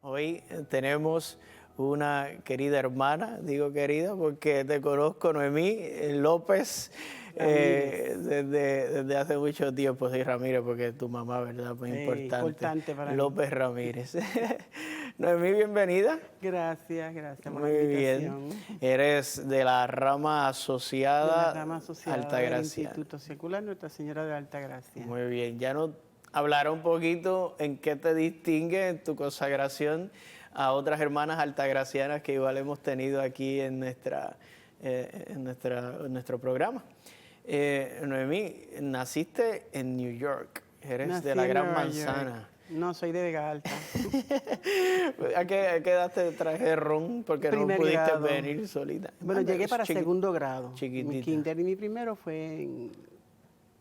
Hoy tenemos una querida hermana, digo querida porque te conozco, Noemí López, desde hace mucho tiempo. Sí, Ramírez, porque tu mamá, ¿verdad? Muy importante. Importante para mí. López Ramírez. Noemí, bienvenida. Gracias por la Muy invitación. bien. Eres de la rama asociada, De la rama asociada del Altagraciana. Instituto Secular Nuestra Señora de Altagracia. Muy bien, ya nos hablará un poquito en qué te distingue en tu consagración a otras hermanas altagracianas que igual hemos tenido aquí en nuestro programa. Noemí, naciste en New York, eres Nací de la en Gran Nueva Manzana. York. No, soy de Vega Alta. ¿A qué edad te traje ron? Porque no Primer pudiste grado. venir solita. Bueno, llegué para segundo grado. Chiquitita. Mi kinder y mi primero fue en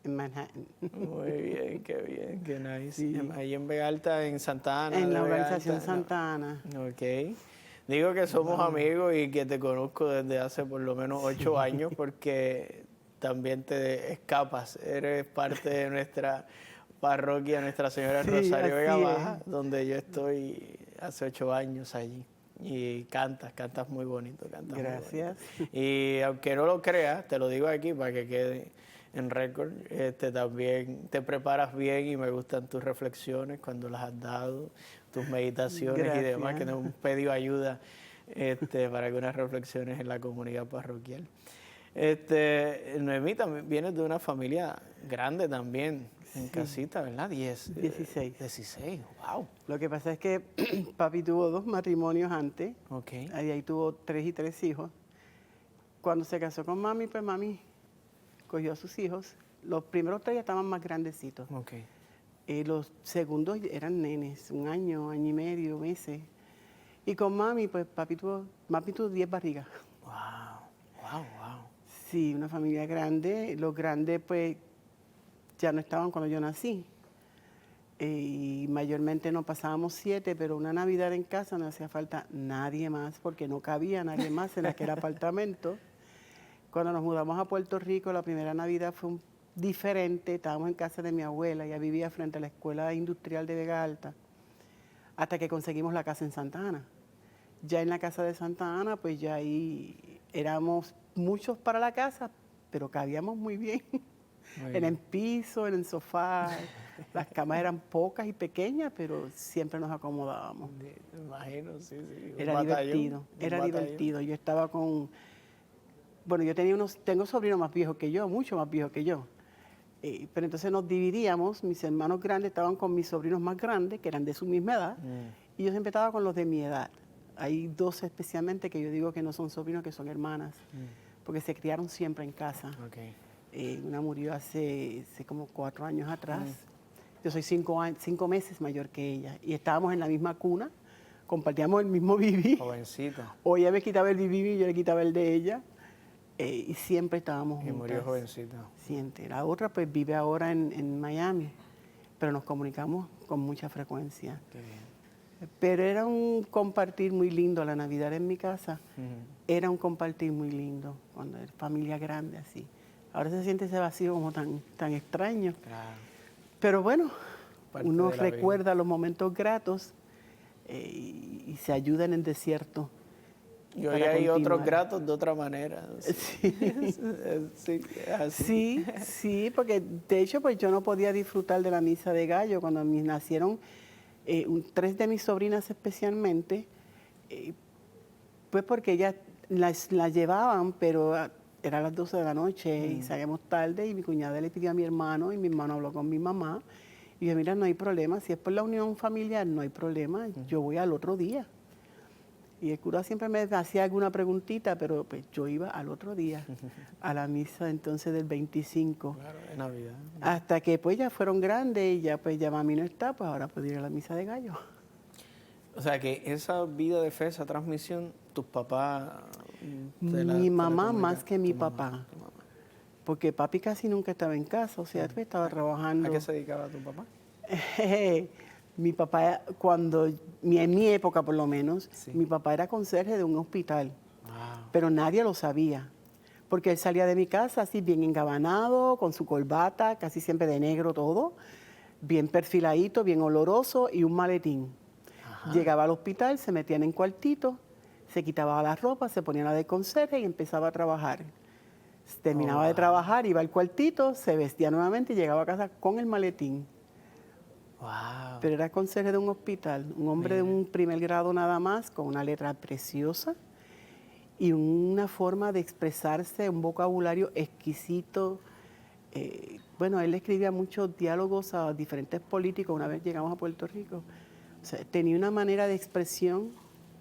Manhattan. Muy bien, qué nice. Sí. Ahí en Vega Alta, en Santa Ana. En la Vega organización Alta, Santa Ana. ¿no? Ok. Digo que somos amigos y que te conozco desde hace por lo menos 8 años porque también te escapas. Eres parte de nuestra parroquia Nuestra Señora del Sí, Rosario Vega así Baja, donde yo estoy hace 8 años allí. Y cantas muy bonito, cantas Gracias. muy bonito. Y aunque no lo creas, te lo digo aquí para que quede en récord, también te preparas bien y me gustan tus reflexiones cuando las has dado, tus meditaciones y demás, que nos hemos pedido ayuda para algunas reflexiones en la comunidad parroquial. Noemí también viene de una familia grande también, en casita, ¿verdad? 16. 16, wow. Lo que pasa es que papi tuvo 2 matrimonios antes. Ok. Ahí tuvo 3 y 3 hijos. Cuando se casó con mami, pues mami cogió a sus hijos. Los primeros 3 ya estaban más grandecitos. Ok. Los segundos eran nenes, 1 año, año y medio, meses. Y con mami, pues mami tuvo 10 barrigas. Wow. Sí, una familia grande. Los grandes, pues, ya no estaban cuando yo nací. Y mayormente nos pasábamos 7, pero una Navidad en casa no hacía falta nadie más, porque no cabía nadie más en aquel apartamento. Cuando nos mudamos a Puerto Rico, la primera Navidad fue diferente. Estábamos en casa de mi abuela, ella vivía frente a la Escuela Industrial de Vega Alta, hasta que conseguimos la casa en Santa Ana. Ya en la casa de Santa Ana, pues ya ahí éramos muchos para la casa, pero cabíamos muy bien. En el piso, en el sofá. Las camas eran pocas y pequeñas, pero siempre nos acomodábamos. Me imagino, sí. Era divertido. Yo estaba con... Bueno, yo tengo sobrinos más viejos que yo, mucho más viejos que yo. Pero entonces nos dividíamos, mis hermanos grandes estaban con mis sobrinos más grandes, que eran de su misma edad, y yo siempre estaba con los de mi edad. Hay 2 especialmente que yo digo que no son sobrinos, que son hermanas, porque se criaron siempre en casa. Okay. Una murió hace como 4 años atrás. Yo soy 5 meses mayor que ella, y estábamos en la misma cuna, compartíamos el mismo bibí. Jovencita. O ella me quitaba el bibí y yo le quitaba el de ella. Y siempre estábamos juntas. Y murió jovencita. Siempre. La otra pues vive ahora en Miami, pero nos comunicamos con mucha frecuencia. Qué bien. Pero era un compartir muy lindo, la Navidad en mi casa. Era un compartir muy lindo, cuando era familia grande así. Ahora se siente ese vacío como tan extraño. Claro. Pero bueno, Parte uno de la recuerda vida. los momentos gratos y se ayuda en el desierto. Y hoy para hay continuar. otros gratos de otra manera. Sí, sí, es así. Sí, porque de hecho pues yo no podía disfrutar de la misa de gallo cuando me nacieron 3 de mis sobrinas especialmente, pues porque ellas las llevaban, pero era a las 12 de la noche y salíamos tarde, y mi cuñada le pidió a mi hermano y mi hermano habló con mi mamá y yo, mira, no hay problema, si es por la unión familiar no hay problema, yo voy al otro día. Y el cura siempre me hacía alguna preguntita, pero pues yo iba al otro día a la misa entonces del 25. Claro, de Navidad. Hasta que pues ya fueron grandes y ya pues ya mami no está, pues ahora puedo ir a la misa de gallo. O sea que esa vida de fe, esa transmisión, tus papás... Mi mamá más que mi papá. Tu mamá. Porque papi casi nunca estaba en casa, o sea, estaba trabajando. ¿A qué se dedicaba tu papá? Mi papá, en mi época por lo menos, Sí. mi papá era conserje de un hospital, Wow. pero nadie lo sabía. Porque él salía de mi casa así bien engabanado, con su corbata, casi siempre de negro todo, bien perfiladito, bien oloroso y un maletín. Llegaba al hospital, se metían en cuartitos, se quitaba la ropa, se ponía la de conserje y empezaba a trabajar. Terminaba de trabajar, iba al cuartito, se vestía nuevamente y llegaba a casa con el maletín. Wow. Pero era conserje de un hospital, un hombre de un primer grado nada más, con una letra preciosa y una forma de expresarse, un vocabulario exquisito. Bueno, él escribía muchos diálogos a diferentes políticos una vez llegamos a Puerto Rico. O sea, tenía una manera de expresión,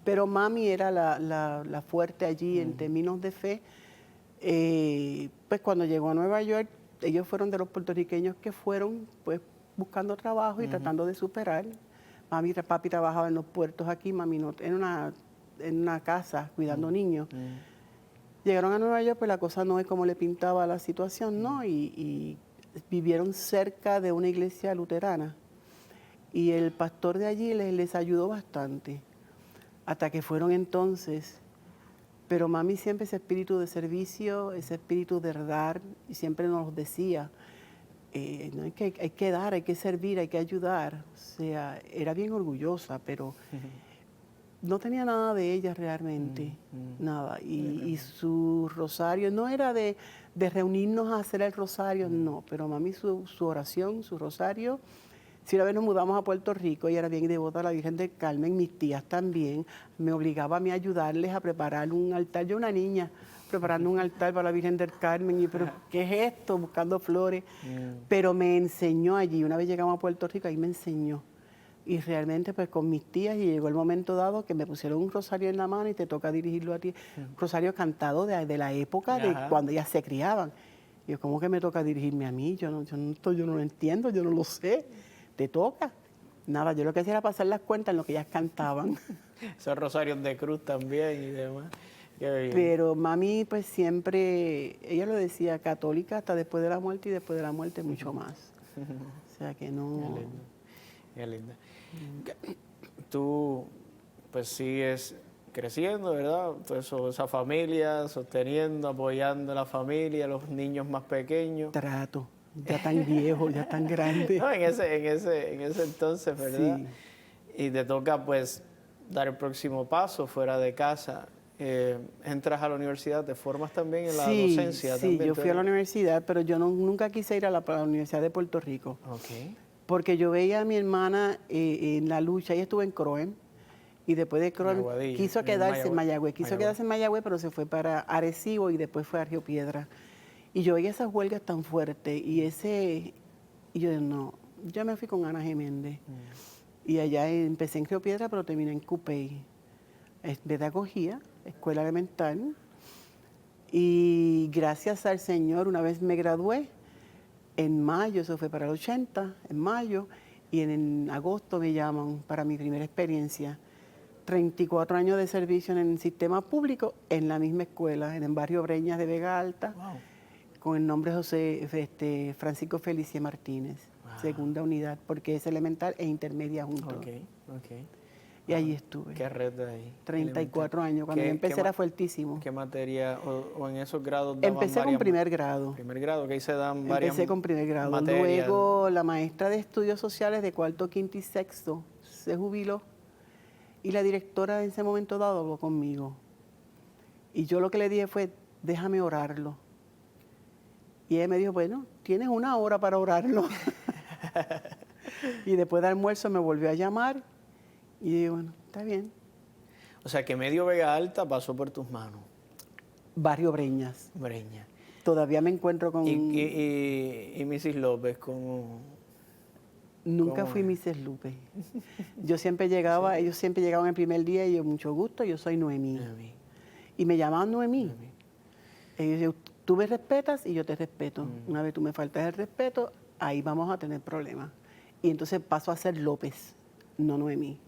pero mami era la fuerte allí en términos de fe. Pues cuando llegó a Nueva York, ellos fueron de los puertorriqueños que fueron pues buscando trabajo y tratando de superar. Papi trabajaba en los puertos aquí, mami no, en una casa cuidando niños. Llegaron a Nueva York, pues la cosa no es como le pintaba la situación, ¿no? Y vivieron cerca de una iglesia luterana. Y el pastor de allí les ayudó bastante, hasta que fueron entonces. Pero mami siempre ese espíritu de servicio, ese espíritu de dar, y siempre nos decía, no, hay que dar, hay que servir, hay que ayudar. O sea, era bien orgullosa, pero no tenía nada de ella realmente, nada. Y su rosario, no era de reunirnos a hacer el rosario, no, pero mami su oración, su rosario. Si una vez nos mudamos a Puerto Rico, ella era bien devota a la Virgen del Carmen, mis tías también, me obligaba a mí a ayudarles a preparar un altar. Yo una niña preparando un altar para la Virgen del Carmen, y pero ¿qué es esto? Buscando flores. Pero me enseñó allí, una vez llegamos a Puerto Rico, ahí me enseñó. Y realmente pues con mis tías, y llegó el momento dado que me pusieron un rosario en la mano y te toca dirigirlo a ti. Un rosario cantado de la época de cuando ellas se criaban. Y yo, ¿cómo que me toca dirigirme a mí? Yo no lo entiendo, yo no lo sé. Te toca. Nada, yo lo que hacía era pasar las cuentas en lo que ellas cantaban. Esos rosarios de cruz también y demás. Qué bien. Pero mami pues siempre, ella lo decía, católica hasta después de la muerte, y después de la muerte mucho más. O sea que no... Qué linda. Tú pues sigues creciendo, ¿verdad? Pues, esa familia, sosteniendo, apoyando a la familia, los niños más pequeños. Trato. Ya tan viejo, ya tan grande. No, en ese entonces, ¿verdad? Sí. Y te toca pues dar el próximo paso fuera de casa. Entras a la universidad, te formas también en la docencia. Sí, también, yo fui a la universidad, pero yo nunca quise ir a la Universidad de Puerto Rico. Okay. Porque yo veía a mi hermana en la lucha. Ella estuvo en Croen, y después de Croen quiso quedarse en Mayagüez. Quiso quedarse en Mayagüez, pero se fue para Arecibo y después fue a Río Piedra. Y yo veía esas huelgas tan fuertes, y yo no, yo me fui con Ana Geméndez. Y allá empecé en Río Piedra, pero terminé en Cupey. Es pedagogía, escuela elemental. Y gracias al Señor, una vez me gradué, en mayo, eso fue para el 80, en mayo, y en agosto me llaman para mi primera experiencia. 34 años de servicio en el sistema público, en la misma escuela, en el barrio Breñas de Vega Alta. Wow. Con el nombre Francisco Felicie Martínez, segunda unidad, porque es elemental e intermedia juntos. Okay. Y allí estuve. ¿Qué red de ahí? 34 años. Cuando yo empecé era fuertísimo. ¿Qué materia o en esos grados daban? Empecé con primer grado. Primer grado, que ahí se dan varias Empecé con primer grado. materias. Luego la maestra de estudios sociales de cuarto, quinto y sexto se jubiló, y la directora en ese momento dado habló conmigo. Y yo lo que le dije fue, déjame orarlo. Y ella me dijo, bueno, tienes 1 hora para orarlo. Y después del almuerzo me volvió a llamar, y dije, bueno, está bien. O sea, que medio Vega Alta pasó por tus manos. Barrio Breñas. Breñas. Todavía me encuentro con... ¿Y Mrs. López con...? Nunca fui Mrs. López. Yo siempre llegaba, ellos siempre llegaban el primer día, y yo, mucho gusto, yo soy Noemí. Y me llamaban Noemí. Ellos decían, tú me respetas y yo te respeto. Una vez tú me faltas el respeto, ahí vamos a tener problemas. Y entonces paso a ser López, no Noemí.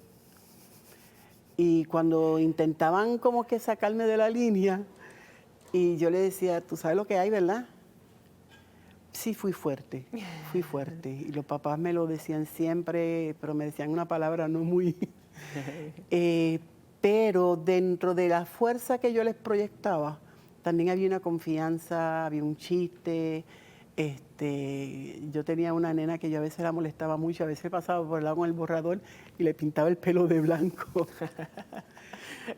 Y cuando intentaban como que sacarme de la línea, y yo le decía, tú sabes lo que hay, ¿verdad? Sí, fui fuerte. Y los papás me lo decían siempre, pero me decían una palabra no muy... pero dentro de la fuerza que yo les proyectaba, también había una confianza, había un chiste, Yo tenía una nena que yo a veces la molestaba mucho, a veces pasaba por el lado con el borrador y le pintaba el pelo de blanco.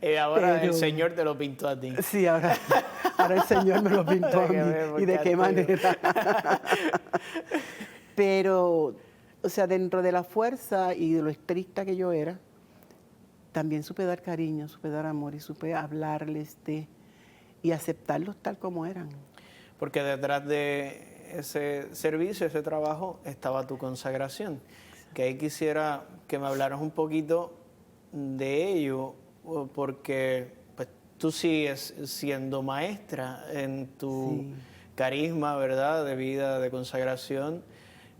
Y ahora el Señor te lo pintó a ti. Sí, ahora el Señor me lo pintó a mí. ¿Y de qué manera? Pero, o sea, dentro de la fuerza y de lo estricta que yo era, también supe dar cariño, supe dar amor y supe hablarles y aceptarlos tal como eran. Porque detrás de ese servicio, ese trabajo, estaba tu consagración. Que ahí quisiera que me hablaras un poquito de ello, porque pues, tú sigues siendo maestra en tu carisma, ¿verdad?, de vida, de consagración.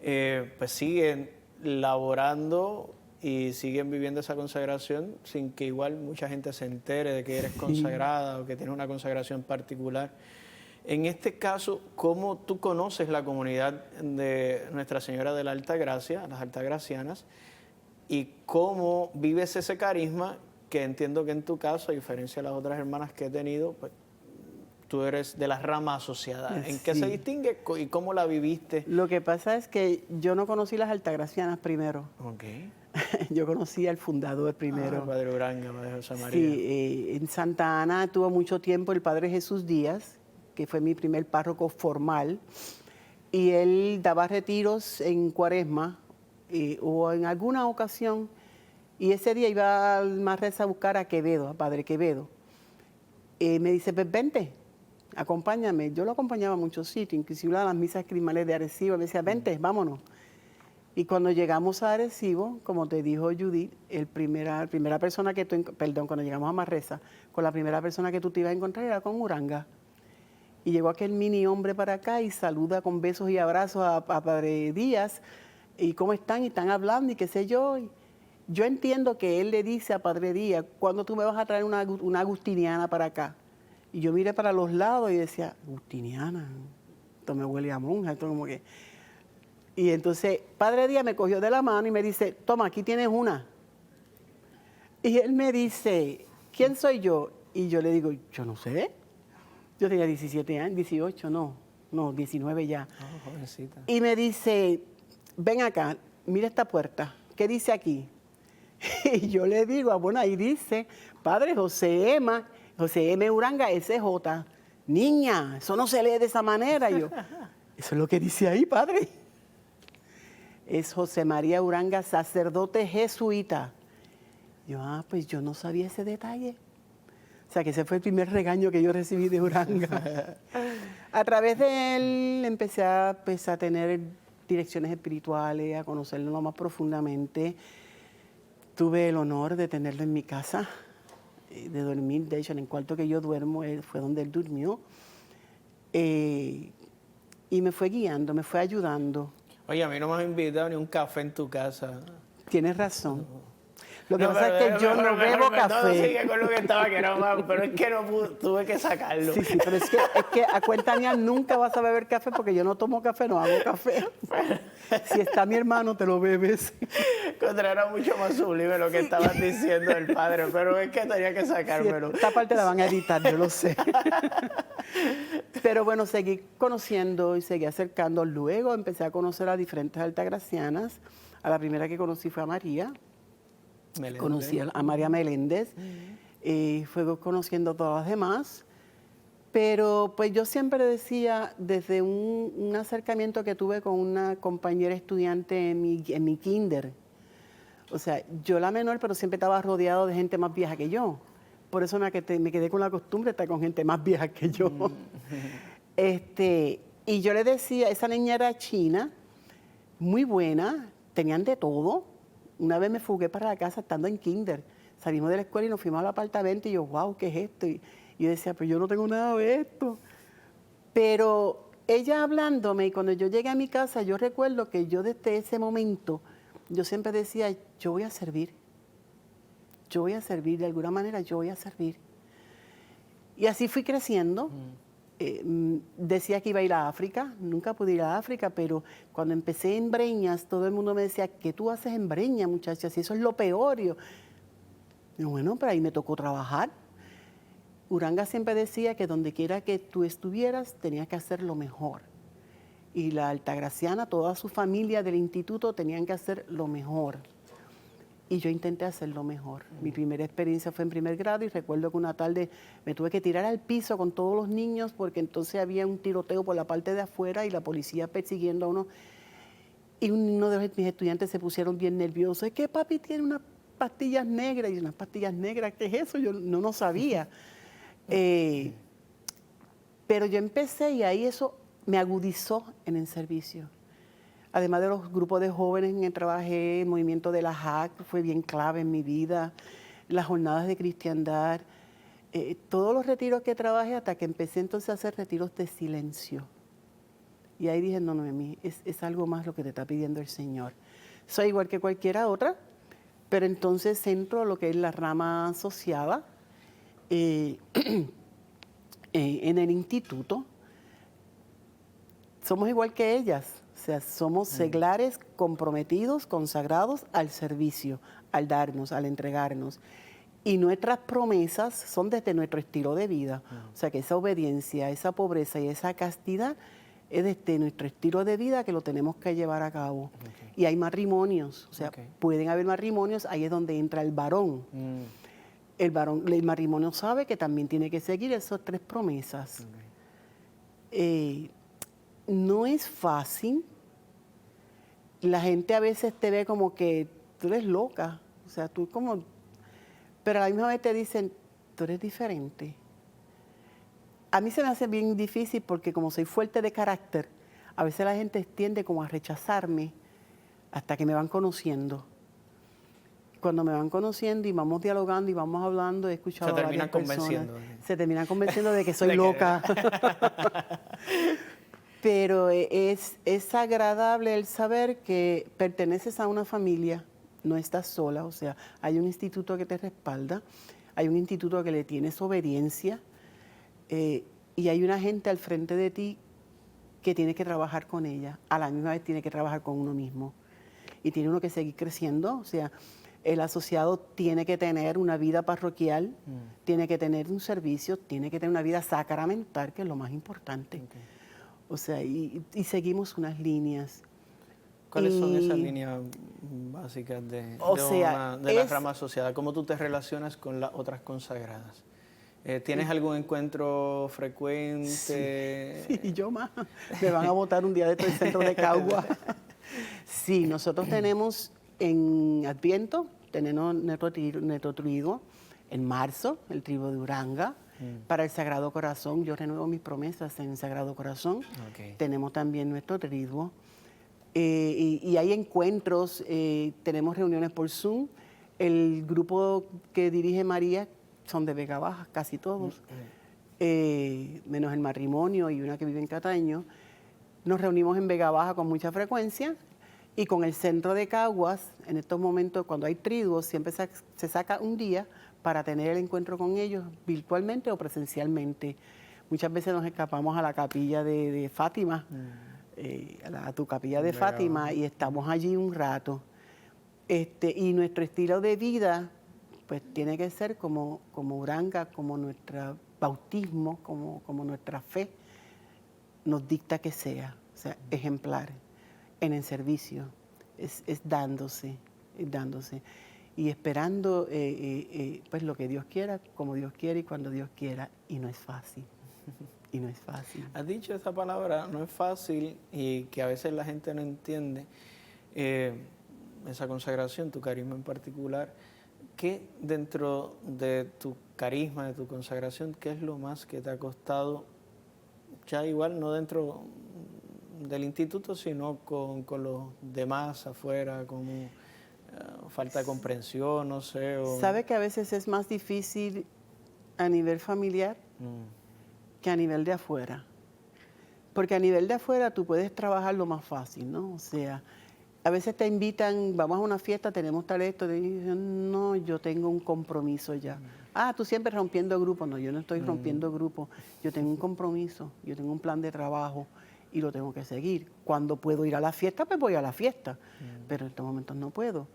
Pues siguen laborando y siguen viviendo esa consagración sin que igual mucha gente se entere de que eres consagrada o que tienes una consagración particular. En este caso, ¿cómo tú conoces la comunidad de Nuestra Señora de la Alta Gracia, las altagracianas, y cómo vives ese carisma que entiendo que en tu caso, a diferencia de las otras hermanas que he tenido, pues tú eres de la rama asociada? ¿En qué se distingue y cómo la viviste? Lo que pasa es que yo no conocí las altagracianas primero. Okay. Yo conocí al fundador primero. Padre Uranga, Padre José María. Sí, en Santa Ana tuvo mucho tiempo el Padre Jesús Díaz, que fue mi primer párroco formal, y él daba retiros en Cuaresma o en alguna ocasión, y ese día iba al Manresa a buscar a Quevedo, a Padre Quevedo. Me dice, pues vente, acompáñame. Yo lo acompañaba a muchos sitios, inclusive a las misas crismales de Arecibo. Me decía, vente, vámonos. Y cuando llegamos a Arecibo, como te dijo Judith, primera persona que cuando llegamos a Manresa, con la primera persona que tú te ibas a encontrar era con Uranga. Y llegó aquel mini hombre para acá y saluda con besos y abrazos a Padre Díaz. ¿Y cómo están? Y están hablando y qué sé yo. Y yo entiendo que él le dice a Padre Díaz, ¿cuándo tú me vas a traer una agustiniana para acá? Y yo miré para los lados y decía, agustiniana, esto me huele a monja, esto como que... Y entonces Padre Díaz me cogió de la mano y me dice, toma, aquí tienes una. Y él me dice, ¿quién soy yo? Y yo le digo, yo no sé. Yo tenía 17 años, 18, no, 19 ya. Oh, jovencita. Y me dice, ven acá, mira esta puerta, ¿qué dice aquí? Y yo le digo, bueno, ahí dice, Padre José M. Uranga, SJ. Niña, eso no se lee de esa manera. Y yo, eso es lo que dice ahí, Padre. Es José María Uranga, sacerdote jesuita. Yo, pues yo no sabía ese detalle. O sea, que ese fue el primer regaño que yo recibí de Uranga. A través de él empecé a tener direcciones espirituales, a conocerlo más profundamente. Tuve el honor de tenerlo en mi casa, de dormir. De hecho, en el cuarto que yo duermo fue donde él durmió. Y me fue guiando, me fue ayudando. Oye, a mí no me has invitado ni un café en tu casa. Tienes razón. Lo que pasa es que yo no bebo café. No, sigue con lo que estaba, que era más, pero es que no tuve que sacarlo. Sí, pero es que a cuenta mía nunca vas a beber café porque yo no tomo café, no hago café. Si está mi hermano, te lo bebes. Contra era mucho más sublime lo que estabas diciendo del padre, pero es que tenía que sacármelo. Sí, esta parte la van a editar, yo lo sé. Pero bueno, seguí conociendo y seguí acercando. Luego empecé a conocer a diferentes altagracianas. A la primera que conocí fue a María. Meléndez. Conocí a María Meléndez, fue conociendo a todas las demás, pero pues yo siempre decía, desde un acercamiento que tuve con una compañera estudiante en mi kinder, o sea, yo la menor, pero siempre estaba rodeado de gente más vieja que yo, por eso me quedé con la costumbre de estar con gente más vieja que yo. Y yo le decía, esa niña era china, muy buena, tenían de todo. Una vez me fugué para la casa estando en kinder. Salimos de la escuela y nos fuimos al apartamento y yo, wow, ¿qué es esto? Y yo decía, pues yo no tengo nada de esto. Pero ella hablándome y cuando yo llegué a mi casa, yo recuerdo que yo desde ese momento, yo siempre decía, yo voy a servir. Yo voy a servir, de alguna manera yo voy a servir. Y así fui creciendo. Decía que iba a ir a África, nunca pude ir a África, pero cuando empecé en Breñas, todo el mundo me decía, ¿qué tú haces en Breñas, muchachas? Si eso es lo peor. Y yo, bueno, pero ahí me tocó trabajar. Uranga siempre decía que donde quiera que tú estuvieras, tenías que hacer lo mejor. y la Altagraciana, toda su familia del instituto tenían que hacer lo mejor. Y yo intenté hacer lo mejor. Mi primera experiencia fue en primer grado y recuerdo que una tarde me tuve que tirar al piso con todos los niños porque entonces había un tiroteo por la parte de afuera y la policía persiguiendo a uno. Y uno de mis estudiantes se pusieron bien nerviosos. Es que papi tiene unas pastillas negras. Y unas pastillas negras, ¿qué es eso? Yo no sabía. Pero yo empecé y ahí eso me agudizó en el servicio. Además de los grupos de jóvenes en que trabajé, el movimiento de la JAC fue bien clave en mi vida, las jornadas de cristiandad, todos los retiros que trabajé hasta que empecé entonces a hacer retiros de silencio. Y ahí dije, no, Noemí, es algo más lo que te está pidiendo el Señor. Soy igual que cualquiera otra, pero entonces entro a lo que es la rama asociada en el instituto. Somos igual que ellas. O sea, somos seglares comprometidos, consagrados al servicio, al darnos, al entregarnos. Y nuestras promesas son desde nuestro estilo de vida. O sea, que esa obediencia, esa pobreza y esa castidad es desde nuestro estilo de vida que lo tenemos que llevar a cabo. Y hay matrimonios, o sea, pueden haber matrimonios, ahí es donde entra el varón. El matrimonio sabe que también tiene que seguir esas 3 promesas. No es fácil. La gente a veces te ve como que tú eres loca, o sea, tú como... Pero a la misma vez te dicen, tú eres diferente. A mí se me hace bien difícil porque como soy fuerte de carácter, a veces la gente tiende como a rechazarme hasta que me van conociendo. Cuando me van conociendo y vamos dialogando y vamos hablando, he escuchado a varias personas. Se terminan convenciendo de que soy loca. Pero es agradable el saber que perteneces a una familia, no estás sola, o sea, hay un instituto que te respalda, hay un instituto que le tienes obediencia y hay una gente al frente de ti que tiene que trabajar con ella, a la misma vez tiene que trabajar con uno mismo y tiene uno que seguir creciendo, o sea, el asociado tiene que tener una vida parroquial, tiene que tener un servicio, tiene que tener una vida sacramental, que es lo más importante. O sea, y seguimos unas líneas. ¿Cuáles son esas líneas básicas de la rama asociada? ¿Cómo tú te relacionas con las otras consagradas? ¿Tienes algún encuentro frecuente? Sí, yo más. Me van a botar un día de todo el centro de Cagua. Sí, nosotros tenemos en Adviento, tenemos nuestro triduo. En marzo, el triduo de Uranga. Para el Sagrado Corazón, yo renuevo mis promesas en el Sagrado Corazón. Tenemos también nuestro triduo. Y hay encuentros, tenemos reuniones por Zoom. El grupo que dirige María son de Vega Baja, casi todos, menos el matrimonio y una que vive en Cataño. Nos reunimos en Vega Baja con mucha frecuencia y con el centro de Caguas, en estos momentos, cuando hay triduos, siempre se saca un día para tener el encuentro con ellos virtualmente o presencialmente. Muchas veces nos escapamos a la capilla de Fátima, a tu capilla de Fátima, y estamos allí un rato. Y nuestro estilo de vida, pues tiene que ser como Uranga, como nuestro bautismo, como nuestra fe nos dicta que sea, o sea, ejemplar en el servicio, es dándose. Y esperando pues lo que Dios quiera, como Dios quiere y cuando Dios quiera. Y no es fácil. Y no es fácil. Has dicho esa palabra, no es fácil, y que a veces la gente no entiende esa consagración, tu carisma en particular. ¿Qué dentro de tu carisma, de tu consagración, qué es lo más que te ha costado? Ya igual, no dentro del instituto, sino con los demás afuera, como... falta de comprensión, no sé. ¿Sabe que a veces es más difícil a nivel familiar que a nivel de afuera? Porque a nivel de afuera tú puedes trabajarlo más fácil, ¿no? O sea, a veces te invitan, vamos a una fiesta, tenemos tal esto, y dicen, no, yo tengo un compromiso ya. Tú siempre rompiendo grupos. No, yo no estoy rompiendo grupos, yo tengo un compromiso, yo tengo un plan de trabajo y lo tengo que seguir. Cuando puedo ir a la fiesta, pues voy a la fiesta, pero en estos momentos no puedo.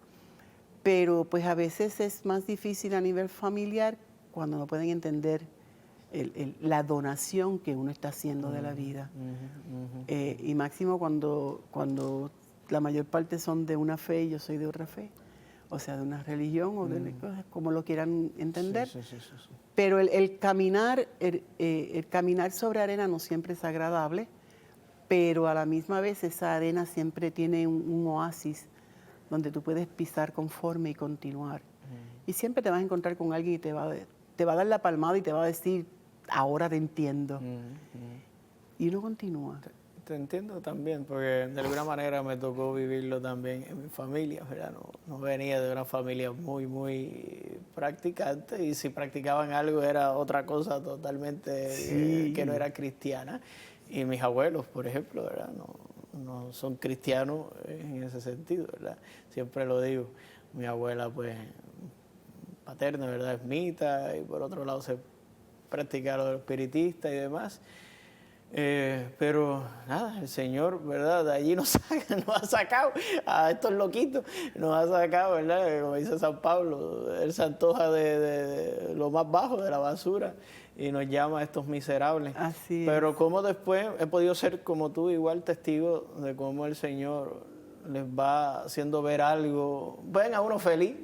Pero pues a veces es más difícil a nivel familiar cuando no pueden entender la donación que uno está haciendo de la vida. Y máximo cuando la mayor parte son de una fe y yo soy de otra fe, o sea, de una religión o de cosas, como lo quieran entender. Sí. Pero el caminar sobre arena no siempre es agradable, pero a la misma vez esa arena siempre tiene un oasis donde tú puedes pisar conforme y continuar. Y siempre te vas a encontrar con alguien y te va a dar la palmada y te va a decir, ahora te entiendo. Y uno continúa. Te entiendo también, porque de alguna manera me tocó vivirlo también en mi familia, ¿verdad? No venía de una familia muy practicante, y si practicaban algo era otra cosa totalmente que no era cristiana. Y mis abuelos, por ejemplo, ¿verdad? No son cristianos en ese sentido, ¿verdad? Siempre lo digo. Mi abuela, pues, paterna, ¿verdad? Es mita, y por otro lado se practica lo espiritista y demás. Pero nada, el Señor, ¿verdad? De allí nos ha sacado a estos loquitos, nos ha sacado, ¿verdad? Como dice San Pablo, Él se antoja de lo más bajo, de la basura, y nos llama a estos miserables. Así Pero es. como después he podido ser, como tú, igual testigo de cómo el Señor les va haciendo ver algo, ven a uno feliz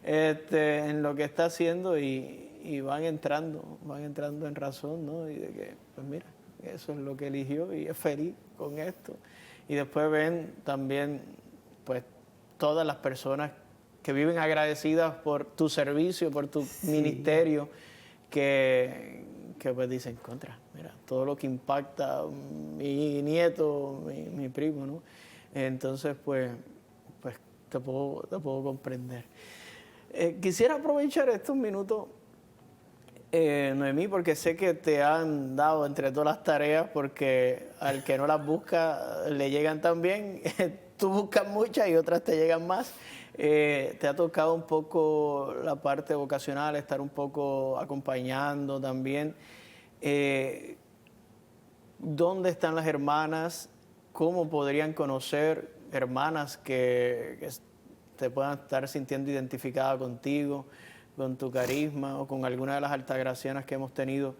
en lo que está haciendo, y van entrando en razón, ¿no? Y de que, pues mira, eso es lo que eligió y es feliz con esto. Y después ven también, pues, todas las personas que viven agradecidas por tu servicio, por tu ministerio, que pues dicen, contra, mira, todo lo que impacta mi nieto, mi primo, ¿no? Entonces, pues te puedo comprender. Quisiera aprovechar estos minutos, Noemí, porque sé que te han dado entre todas las tareas, porque al que no las busca le llegan también. Tú buscas muchas y otras te llegan más. Te ha tocado un poco la parte vocacional, estar un poco acompañando también. ¿Dónde están las hermanas? ¿Cómo podrían conocer hermanas que te puedan estar sintiendo identificada contigo, con tu carisma o con alguna de las altagracianas que hemos tenido?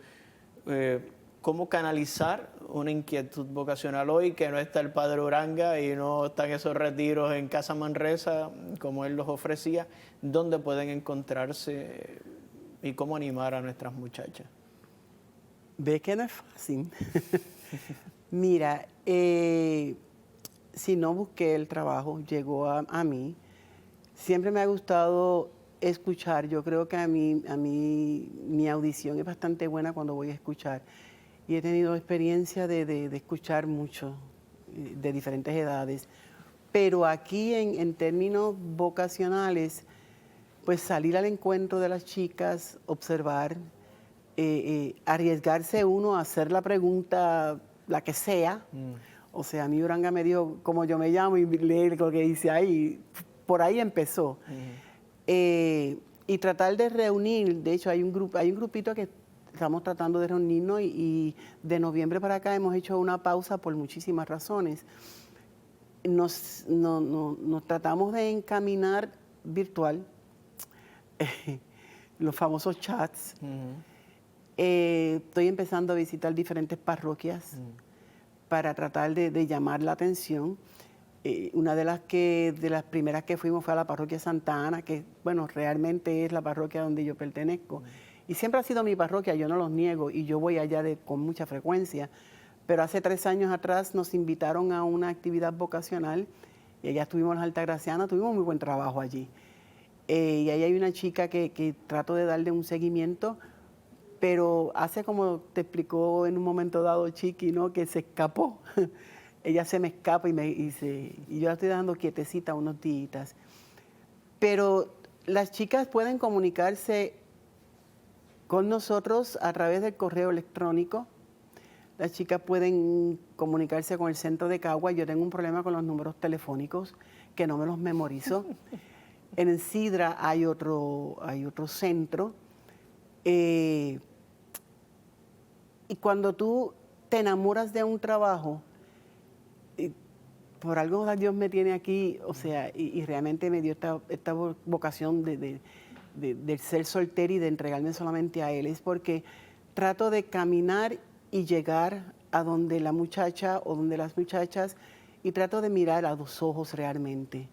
¿Cómo canalizar una inquietud vocacional hoy que no está el Padre Uranga y no están esos retiros en Casa Manresa como él los ofrecía? ¿Dónde pueden encontrarse y cómo animar a nuestras muchachas? Ve que no es fácil. Mira, si no busqué el trabajo, llegó a mí. Siempre me ha gustado escuchar. Yo creo que a mí mi audición es bastante buena cuando voy a escuchar. Y he tenido experiencia de escuchar mucho, de diferentes edades. Pero aquí en términos vocacionales, pues salir al encuentro de las chicas, observar, arriesgarse uno a hacer la pregunta, la que sea. O sea, a mí Uranga me dijo cómo yo me llamo y leer lo que dice ahí. Por ahí empezó. Y tratar de reunir, de hecho hay un grupito que estamos tratando de reunirnos y de noviembre para acá hemos hecho una pausa por muchísimas razones. Nos tratamos de encaminar virtual, los famosos chats. Estoy empezando a visitar diferentes parroquias para tratar de llamar la atención. Una de las primeras que fuimos fue a la parroquia Santa Ana, que bueno, realmente es la parroquia donde yo pertenezco. Y siempre ha sido mi parroquia, yo no los niego, y yo voy allá con mucha frecuencia. Pero hace 3 años atrás nos invitaron a una actividad vocacional, y allá estuvimos las altagracianas, tuvimos muy buen trabajo allí. Y ahí hay una chica que trato de darle un seguimiento, pero hace como te explicó en un momento dado Chiqui, ¿no? Que se escapó. Ella se me escapa y yo la estoy dando quietecita unos días. Pero las chicas pueden comunicarse con nosotros a través del correo electrónico. Las chicas pueden comunicarse con el centro de Cagua. Yo tengo un problema con los números telefónicos que no me los memorizo. En el Sidra hay otro centro. Y cuando tú te enamoras de un trabajo, por algo Dios me tiene aquí, o sea, y realmente me dio esta vocación del ser soltera y de entregarme solamente a Él, es porque trato de caminar y llegar a donde la muchacha o donde las muchachas y trato de mirar a los ojos realmente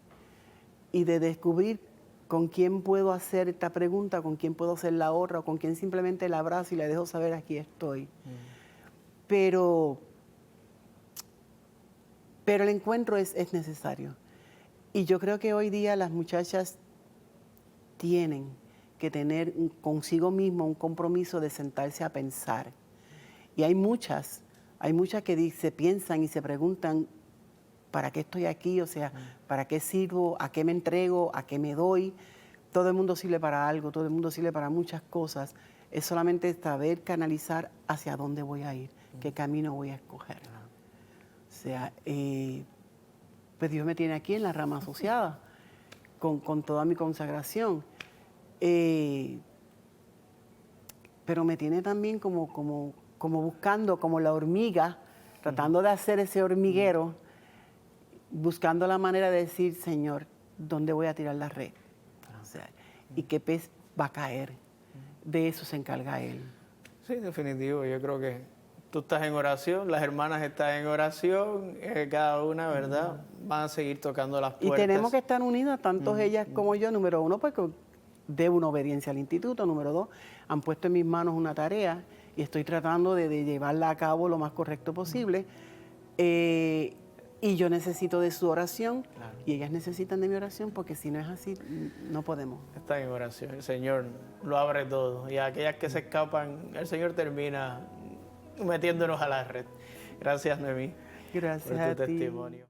y de descubrir con quién puedo hacer esta pregunta, con quién puedo hacer la otra, o con quién simplemente la abrazo y le dejo saber aquí estoy. Pero el encuentro es necesario. Y yo creo que hoy día las muchachas tienen que tener consigo mismo un compromiso de sentarse a pensar. Y hay muchas que se piensan y se preguntan, ¿para qué estoy aquí? O sea, ¿para qué sirvo? ¿A qué me entrego? ¿A qué me doy? Todo el mundo sirve para algo, todo el mundo sirve para muchas cosas. Es solamente saber canalizar hacia dónde voy a ir, qué camino voy a escoger. O sea, pues Dios me tiene aquí en la rama asociada, con toda mi consagración. Pero me tiene también como buscando, como la hormiga, tratando de hacer ese hormiguero, buscando la manera de decir, Señor, ¿dónde voy a tirar la red? O sea, ¿y qué pez va a caer? De eso se encarga Él. Sí, definitivo. Yo creo que tú estás en oración, las hermanas están en oración, cada una, ¿verdad? Van a seguir tocando las puertas. Y tenemos que estar unidas, tanto ellas como yo. Número uno, pues debo una obediencia al instituto. Número dos, han puesto en mis manos una tarea y estoy tratando de llevarla a cabo lo más correcto posible. Y yo necesito de su oración, y ellas necesitan de mi oración, porque si no es así, no podemos. Están en oración. El Señor lo abre todo. Y a aquellas que se escapan, el Señor termina metiéndonos a la red. Gracias, Noemí, Gracias por tu a ti. testimonio.